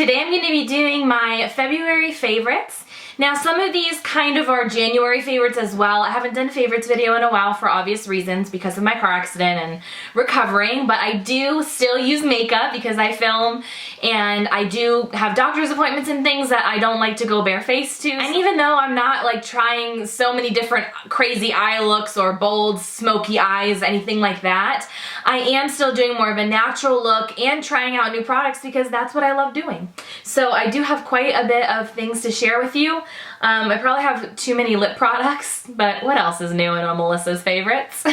Today I'm going to be doing my February favorites. Now some of these kind of are January favorites as well. I haven't done a favorites video in a while for obvious reasons because of my car accident and recovering, but I do still use makeup because I film and I do have doctor's appointments and things that I don't like to go barefaced to. And even though I'm not like trying so many different crazy eye looks or bold smoky eyes, anything like that, I am still doing more of a natural look and trying out new products because that's what I love doing. So I do have quite a bit of things to share with you. I probably have too many lip products, but what else is new in all Melissa's favorites?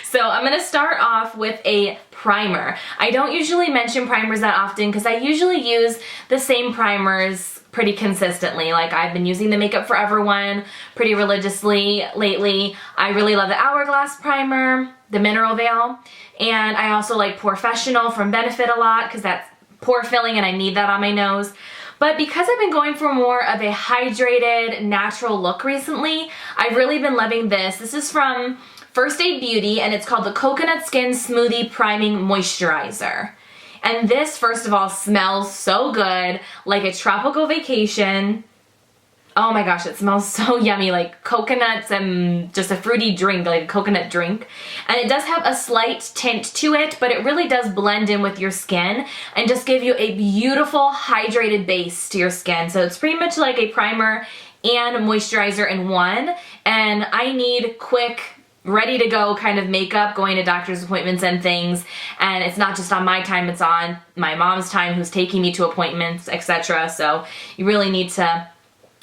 So I'm going to start off with a primer. I don't usually mention primers that often because I usually use the same primers pretty consistently. Like I've been using the Makeup Forever one pretty religiously lately. I really love the Hourglass primer, the Mineral Veil, and I also like Porefessional from Benefit a lot because that's pore filling and I need that on my nose. But because I've been going for more of a hydrated, natural look recently, I've really been loving this. This is from First Aid Beauty and it's called the Coconut Skin Smoothie Priming Moisturizer. And this, first of all, smells so good, like a tropical vacation. Oh my gosh, it smells so yummy, like coconuts and just a fruity drink, like a coconut drink. And it does have a slight tint to it, but it really does blend in with your skin and just give you a beautiful hydrated base to your skin. So it's pretty much like a primer and moisturizer in one. And I need quick, ready to go kind of makeup going to doctor's appointments and things, and it's not just on my time, it's on my mom's time who's taking me to appointments, etc. So you really need to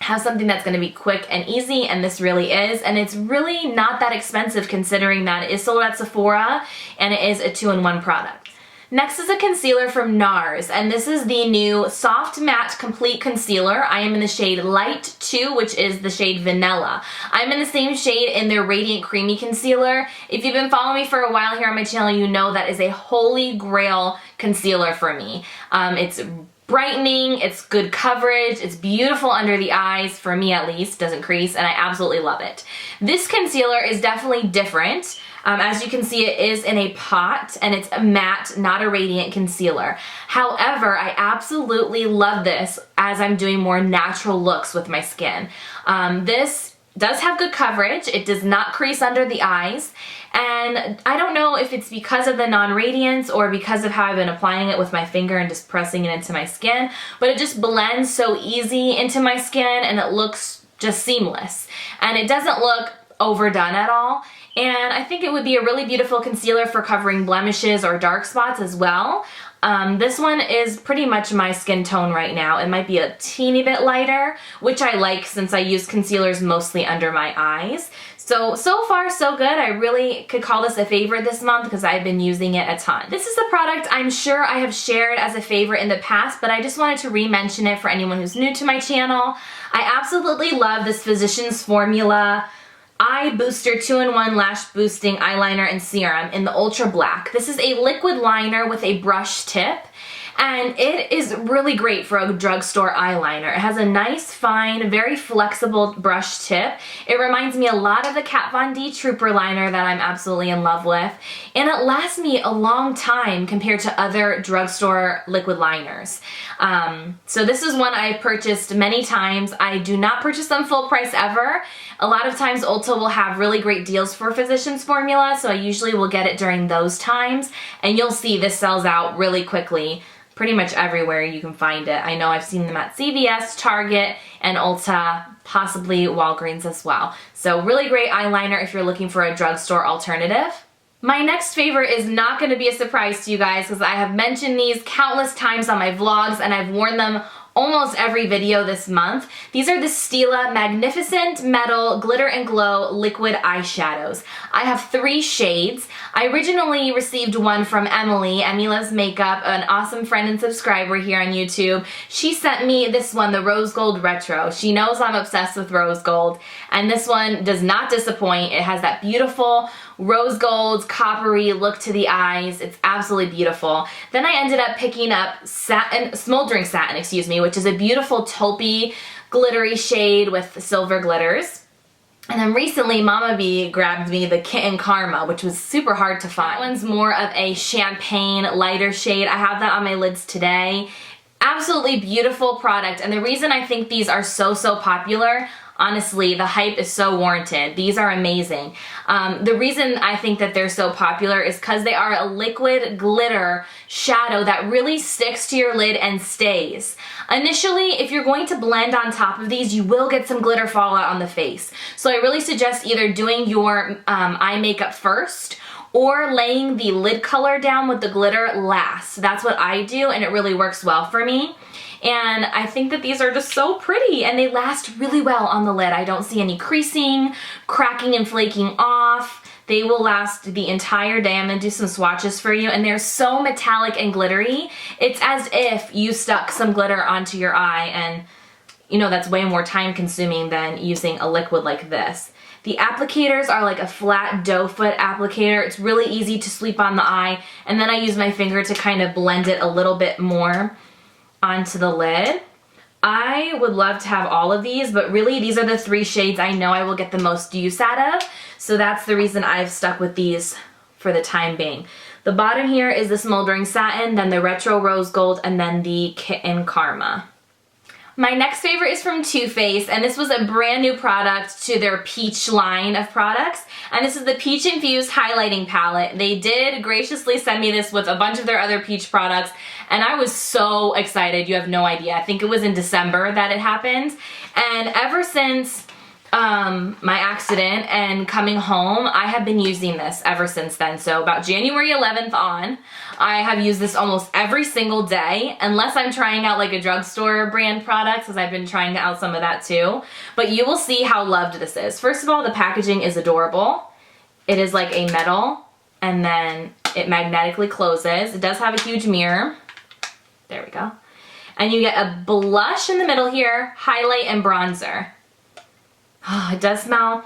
have something that's going to be quick and easy, and this really is, and it's really not that expensive considering that it is sold at Sephora and it is a 2-in-1 product. Next is a concealer from NARS, and this is the new Soft Matte Complete Concealer. I am in the shade Light 2, which is the shade Vanilla. I'm in the same shade in their Radiant Creamy Concealer. If you've been following me for a while here on my channel, you know that is a holy grail concealer for me. It's brightening, it's good coverage, it's beautiful under the eyes, for me at least, doesn't crease, and I absolutely love it. This concealer is definitely different. As you can see, it is in a pot and it's a matte, not a radiant concealer. However, I absolutely love this as I'm doing more natural looks with my skin. This does have good coverage, it does not crease under the eyes, and I don't know if it's because of the non-radiance or because of how I've been applying it with my finger and just pressing it into my skin, but it just blends so easy into my skin and it looks just seamless. And it doesn't look overdone at all. And I think it would be a really beautiful concealer for covering blemishes or dark spots as well. This one is pretty much my skin tone right now. It might be a teeny bit lighter, which I like since I use concealers mostly under my eyes. So far so good. I really could call this a favorite this month because I've been using it a ton. This is a product I'm sure I have shared as a favorite in the past, but I just wanted to re-mention it for anyone who's new to my channel. I absolutely love this Physicians Formula Eye Booster 2-in-1 Lash Boosting Eyeliner and Serum in the Ultra Black. This is a liquid liner with a brush tip, and it is really great for a drugstore eyeliner. It has a nice, fine, very flexible brush tip. It reminds me a lot of the Kat Von D Trooper liner that I'm absolutely in love with, and it lasts me a long time compared to other drugstore liquid liners. So this is one I've purchased many times. I do not purchase them full price ever. A lot of times Ulta will have really great deals for Physicians Formula, so I usually will get it during those times, and you'll see this sells out really quickly. Pretty much everywhere you can find it. I know I've seen them at CVS, Target, and Ulta, possibly Walgreens as well. So really great eyeliner if you're looking for a drugstore alternative. My next favorite is not going to be a surprise to you guys because I have mentioned these countless times on my vlogs and I've worn them almost every video this month. These are the Stila Magnificent Metal Glitter and Glow Liquid Eyeshadows. I have 3 shades. I originally received one from Emily, Emmy Loves Makeup, an awesome friend and subscriber here on YouTube. She sent me this one, the Rose Gold Retro. She knows I'm obsessed with rose gold, and this one does not disappoint. It has that beautiful rose gold, coppery look to the eyes. It's absolutely beautiful. Then I ended up picking up satin, smoldering satin, excuse me, which is a beautiful taupey, glittery shade with silver glitters. And then recently, Mama Bee grabbed me the Kitten Karma, which was super hard to find. That one's more of a champagne, lighter shade. I have that on my lids today. Absolutely beautiful product, and the reason I think these are so popular, honestly, the hype is so warranted. These are amazing. The reason I think that they're so popular is because they are a liquid glitter shadow that really sticks to your lid and stays. Initially, if you're going to blend on top of these, you will get some glitter fallout on the face. So I really suggest either doing your eye makeup first or laying the lid color down with the glitter last. That's what I do, and it really works well for me. And I think that these are just so pretty, and they last really well on the lid. I don't see any creasing, cracking and flaking off. They will last the entire day. I'm gonna do some swatches for you, and they're so metallic and glittery. It's as if you stuck some glitter onto your eye, and you know, that's way more time consuming than using a liquid like this. The applicators are like a flat doe foot applicator. It's really easy to sweep on the eye, and then I use my finger to kind of blend it a little bit more onto the lid. I would love to have all of these, but really these are the 3 shades I know I will get the most use out of, so that's the reason I've stuck with these for the time being. The bottom here is the smoldering satin, then the retro rose gold, and then the kitten karma. My next favorite is from Too Faced, and this was a brand new product to their peach line of products, and this is the Peach Infused Highlighting Palette. They did graciously send me this with a bunch of their other peach products, and I was so excited, you have no idea. I think it was in December that it happened, and ever since my accident and coming home, I have been using this ever since then. So about January 11th on, I have used this almost every single day, unless I'm trying out like a drugstore brand product, because I've been trying out some of that too. But you will see how loved this is. First of all, the packaging is adorable. It is like a metal, and then it magnetically closes. It does have a huge mirror. There we go. And you get a blush in the middle here, highlight, and bronzer. Oh, it does smell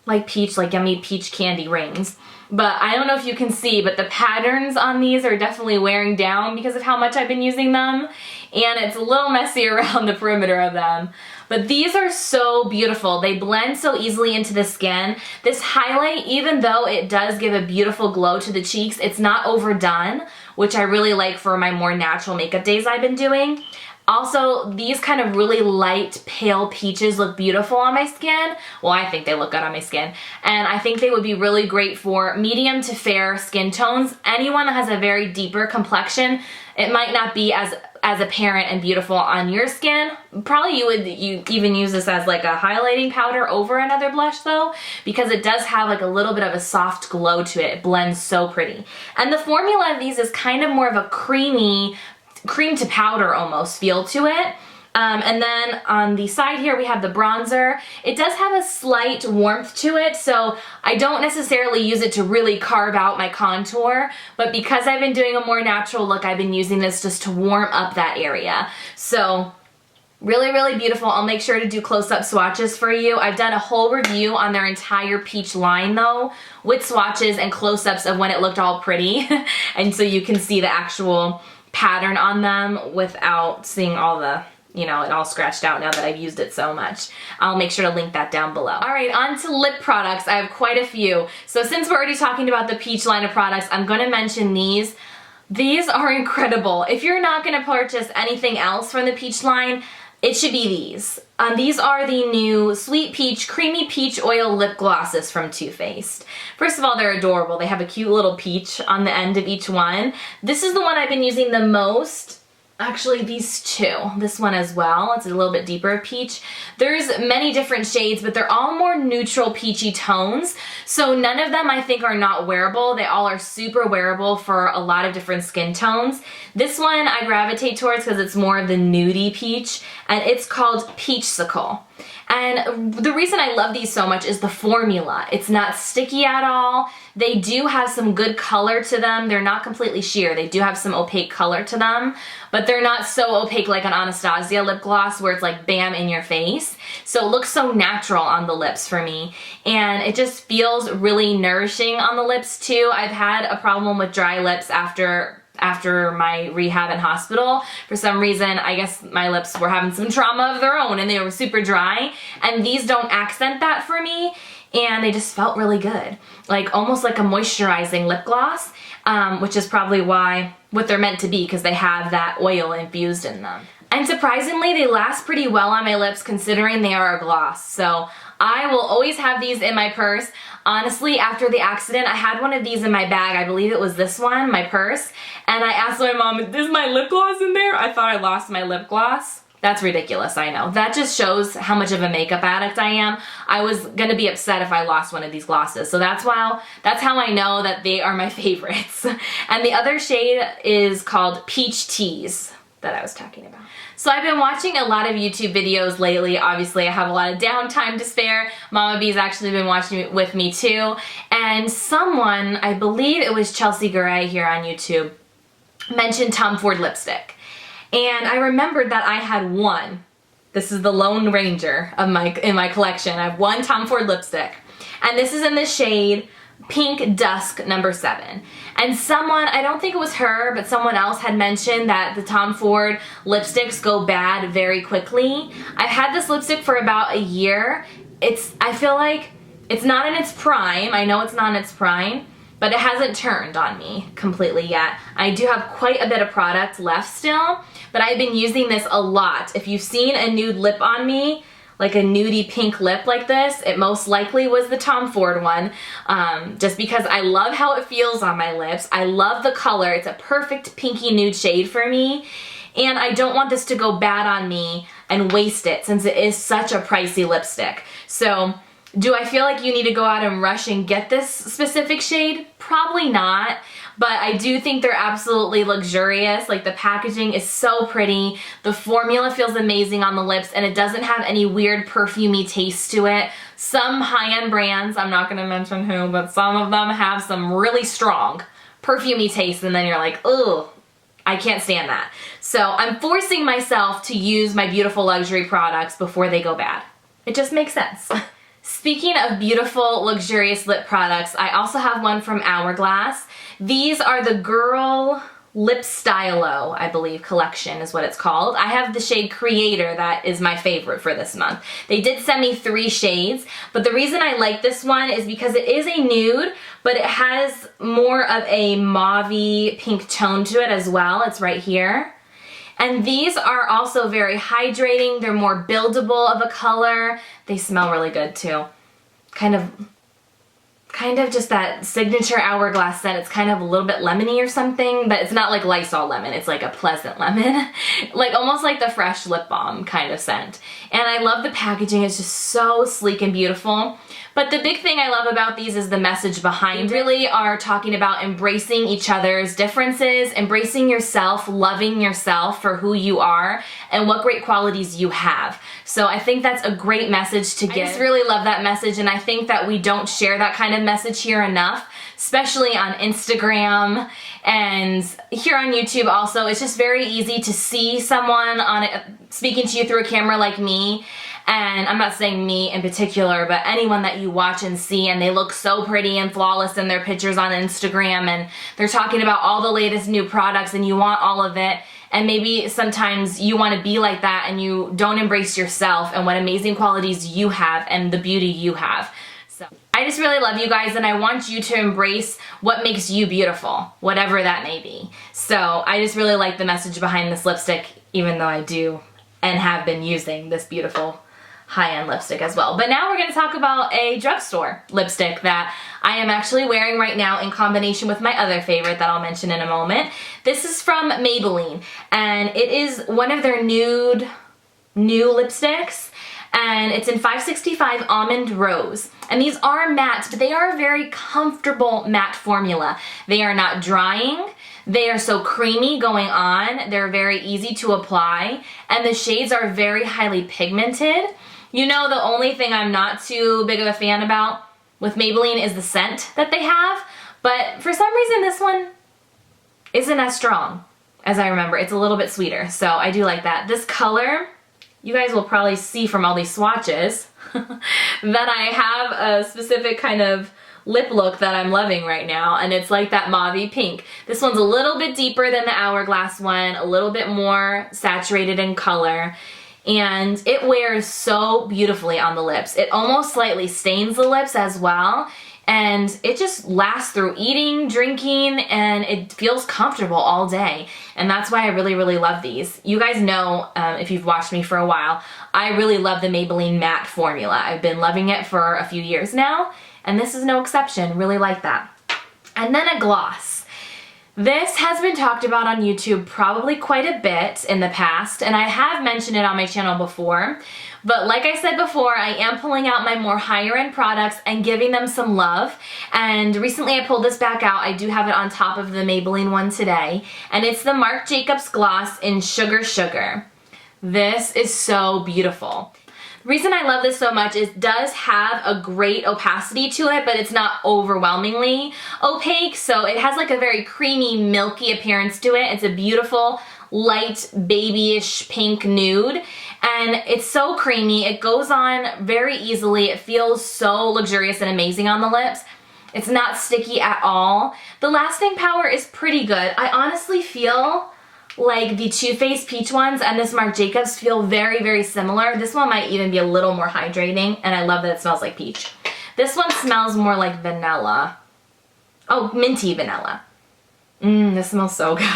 like peach, like yummy peach candy rings. But I don't know if you can see, but the patterns on these are definitely wearing down because of how much I've been using them. And it's a little messy around the perimeter of them. But these are so beautiful. They blend so easily into the skin. This highlight, even though it does give a beautiful glow to the cheeks, it's not overdone, which I really like for my more natural makeup days I've been doing. Also, these kind of really light, pale peaches look beautiful on my skin. Well, I think they look good on my skin. And I think they would be really great for medium to fair skin tones. Anyone that has a very deeper complexion, it might not be as apparent and beautiful on your skin. Probably you even use this as like a highlighting powder over another blush though, because it does have like a little bit of a soft glow to it. It blends so pretty. And the formula of these is kind of more of a cream to powder almost feel to it. And then on the side here we have the bronzer. It does have a slight warmth to it, so I don't necessarily use it to really carve out my contour, but because I've been doing a more natural look, I've been using this just to warm up that area. So really, really beautiful. I'll make sure to do close-up swatches for you. I've done a whole review on their entire peach line though, with swatches and close-ups of when it looked all pretty. And so you can see the actual pattern on them without seeing all the, you know, it all scratched out now that I've used it so much. I'll make sure to link that down below. All right, on to lip products. I have quite a few. So since we're already talking about the peach line of products, I'm gonna mention these. These are incredible. If you're not gonna purchase anything else from the peach line, it should be these. These are the new Sweet Peach Creamy Peach Oil Lip Glosses from Too Faced. First of all, they're adorable. They have a cute little peach on the end of each one. This is the one I've been using the most. Actually, these two. This one as well. It's a little bit deeper peach. There's many different shades, but they're all more neutral peachy tones. So none of them I think are not wearable. They all are super wearable for a lot of different skin tones. This one I gravitate towards because it's more of the nudie peach, and it's called Peachsicle. And the reason I love these so much is the formula. It's not sticky at all. They do have some good color to them. They're not completely sheer. They do have some opaque color to them, but they're not so opaque like an Anastasia lip gloss where it's like bam in your face. So it looks so natural on the lips for me, and it just feels really nourishing on the lips too. I've had a problem with dry lips after my rehab in hospital. For some reason, I guess my lips were having some trauma of their own and they were super dry, and these don't accent that for me, and they just felt really good. Like almost like a moisturizing lip gloss, which is probably what they're meant to be, because they have that oil infused in them. And surprisingly, they last pretty well on my lips considering they are a gloss. So I will always have these in my purse. Honestly, after the accident, I had one of these in my bag. I believe it was this one, my purse. And I asked my mom, is my lip gloss in there? I thought I lost my lip gloss. That's ridiculous, I know. That just shows how much of a makeup addict I am. I was gonna be upset if I lost one of these glosses. So that's how I know that they are my favorites. And the other shade is called Peach Tease that I was talking about. So I've been watching a lot of YouTube videos lately. Obviously, I have a lot of downtime to spare. Mama B's actually been watching it with me too. And someone, I believe it was Chelsea Garay here on YouTube, mentioned Tom Ford lipstick. And I remembered that I had one. This is the Lone Ranger of in my collection. I have one Tom Ford lipstick. And this is in the shade Pink Dusk number 7. And someone, I don't think it was her, but someone else had mentioned that the Tom Ford lipsticks go bad very quickly. I've had this lipstick for about a year. I feel like it's not in its prime. I know it's not in its prime, but it hasn't turned on me completely yet. I do have quite a bit of product left still, but I've been using this a lot. If you've seen a nude lip on me, like a nudie pink lip like this, it most likely was the Tom Ford one, just because I love how it feels on my lips. I love the color. It's a perfect pinky nude shade for me, and I don't want this to go bad on me and waste it since it is such a pricey lipstick. So do I feel like you need to go out and rush and get this specific shade? Probably not. But I do think they're absolutely luxurious. Like, the packaging is so pretty. The formula feels amazing on the lips, and it doesn't have any weird perfumey taste to it. Some high-end brands, I'm not gonna mention who, but some of them have some really strong perfumey taste, and then you're like, ugh, I can't stand that. So I'm forcing myself to use my beautiful luxury products before they go bad. It just makes sense. Speaking of beautiful, luxurious lip products, I also have one from Hourglass. These are the Girl Lip Stylo, I believe, collection is what it's called. I have the shade Creator that is my favorite for this month. They did send me 3 shades, but the reason I like this one is because it is a nude, but it has more of a mauve-y pink tone to it as well. It's right here. And these are also very hydrating. They're more buildable of a color. They smell really good too. Kind of just that signature Hourglass scent. It's kind of a little bit lemony or something, but it's not like Lysol lemon. It's like a pleasant lemon. Like almost like the fresh lip balm kind of scent. And I love the packaging. It's just so sleek and beautiful. But the big thing I love about these is the message behind. They really are talking about embracing each other's differences, embracing yourself, loving yourself for who you are, and what great qualities you have. So I think that's a great message to give. I just really love that message, and I think that we don't share that kind of message here enough, especially on Instagram and here on YouTube also. It's just very easy to see someone speaking to you through a camera like me. And I'm not saying me in particular, but anyone that you watch and see, and they look so pretty and flawless in their pictures on Instagram, and they're talking about all the latest new products, and you want all of it, and maybe sometimes you want to be like that and you don't embrace yourself and what amazing qualities you have and the beauty you have. So I just really love you guys, and I want you to embrace what makes you beautiful, whatever that may be. So I just really like the message behind this lipstick, even though I do and have been using this beautiful high-end lipstick as well. But now we're going to talk about a drugstore lipstick that I am actually wearing right now in combination with my other favorite that I'll mention in a moment. This is from Maybelline, and it is one of their new lipsticks, and it's in 565 Almond Rose. And these are matte, but they are a very comfortable matte formula. They are not drying. They are so creamy going on. They're very easy to apply, and the shades are very highly pigmented. You know, the only thing I'm not too big of a fan about with Maybelline is the scent that they have, but for some reason this one isn't as strong as I remember. It's a little bit sweeter, so I do like that. This color, you guys will probably see from all these swatches that I have a specific kind of lip look that I'm loving right now, and it's like that mauve pink. This one's a little bit deeper than the Hourglass one, a little bit more saturated in color, and it wears so beautifully on the lips. It almost slightly stains the lips as well. and it just lasts through eating, drinking, and it feels comfortable all day. And that's why I really, really love these. You guys know, if you've watched me for a while, I really love the Maybelline Matte formula. I've been loving it for a few years now, and this is no exception. Really like that. And then a gloss. This has been talked about on YouTube probably quite a bit in the past, and I have mentioned it on my channel before. But like I said before, I am pulling out my more higher end products and giving them some love. And recently I pulled this back out. I do have it on top of the Maybelline one today. And it's the Marc Jacobs Gloss in Sugar Sugar. This is so beautiful. The reason I love this so much is it does have a great opacity to it, but it's not overwhelmingly opaque. So it has like a very creamy, milky appearance to it. It's a beautiful, light, babyish pink nude. And it's so creamy. It goes on very easily. It feels so luxurious and amazing on the lips. It's not sticky at all. The lasting power is pretty good. I honestly feel like the Too Faced Peach ones and this Marc Jacobs feel very, very similar. This one might even be a little more hydrating, and I love that it smells like peach. This one smells more like vanilla. Oh, minty vanilla. This smells so good.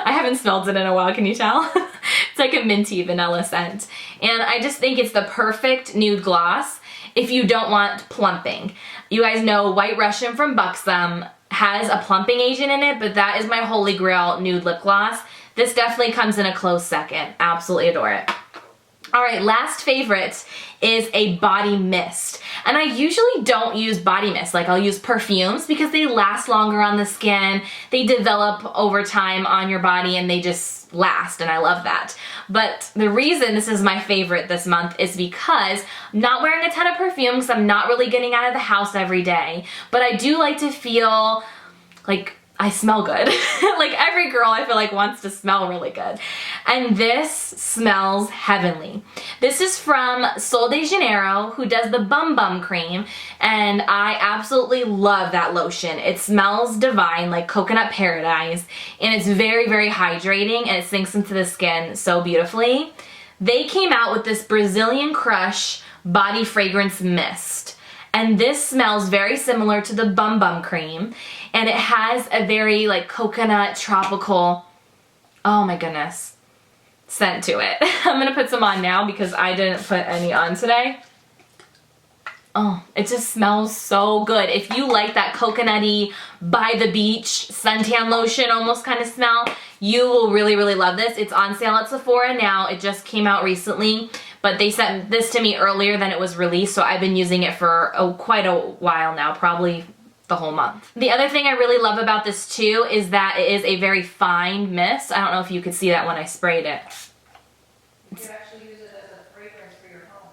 I haven't smelled it in a while, can you tell? It's like a minty vanilla scent. And I just think it's the perfect nude gloss if you don't want plumping. You guys know White Russian from Buxom has a plumping agent in it, but that is my holy grail nude lip gloss. This definitely comes in a close second. Absolutely adore it. All right, last favorite is a body mist. And I usually don't use body mist. Like, I'll use perfumes because they last longer on the skin. They develop over time on your body and they just last, and I love that. But the reason this is my favorite this month is because I'm not wearing a ton of perfume because I'm not really getting out of the house every day. But I do like to feel like I smell good. Like every girl I feel like wants to smell really good. And this smells heavenly. This is from Sol de Janeiro, who does the Bum Bum cream, and I absolutely love that lotion. It smells divine, like coconut paradise, and it's very, very hydrating, and it sinks into the skin so beautifully. They came out with this Brazilian Crush body fragrance mist. And this smells very similar to the Bum Bum cream. And it has a very like coconut tropical, oh my goodness, scent to it. I'm gonna put some on now because I didn't put any on today. Oh, it just smells so good. If you like that coconutty, by the beach, suntan lotion almost kind of smell, you will really, really love this. It's on sale at Sephora now. It just came out recently, but they sent this to me earlier than it was released, so I've been using it for quite a while now, probably the whole month. The other thing I really love about this too is that it is a very fine mist. I don't know if you could see that when I sprayed it. You could actually use it as a fragrance for your home.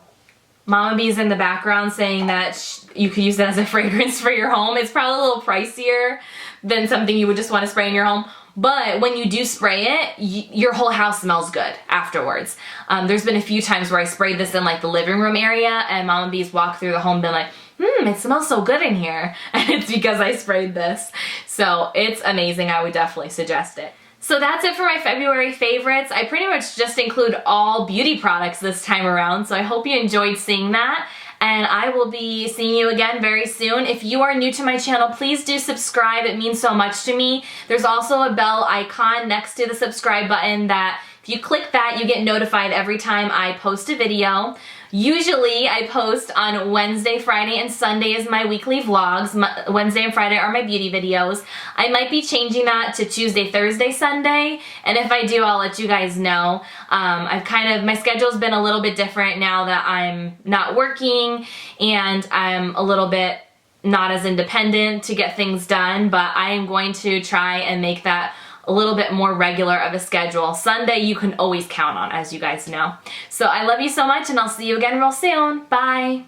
Mama B's in the background saying that you could use it as a fragrance for your home. It's probably a little pricier than something you would just want to spray in your home. But when you do spray it, your whole house smells good afterwards. There's been a few times where I sprayed this in like the living room area and Mama B's walked through the home and been like, it smells so good in here. And it's because I sprayed this. So it's amazing. I would definitely suggest it. So that's it for my February favorites. I pretty much just include all beauty products this time around. So I hope you enjoyed seeing that. And I will be seeing you again very soon. If you are new to my channel, please do subscribe. It means so much to me. There's also a bell icon next to the subscribe button that if you click that, you get notified every time I post a video. Usually I post on Wednesday, Friday, and Sunday is my weekly vlogs. Wednesday and Friday are my beauty videos. I might be changing that to Tuesday, Thursday, Sunday, and if I do, I'll let you guys know. My schedule's been a little bit different now that I'm not working and I'm a little bit not as independent to get things done, but I am going to try and make that a little bit more regular of a schedule. Sunday you can always count on, as you guys know. So I love you so much and I'll see you again real soon. Bye.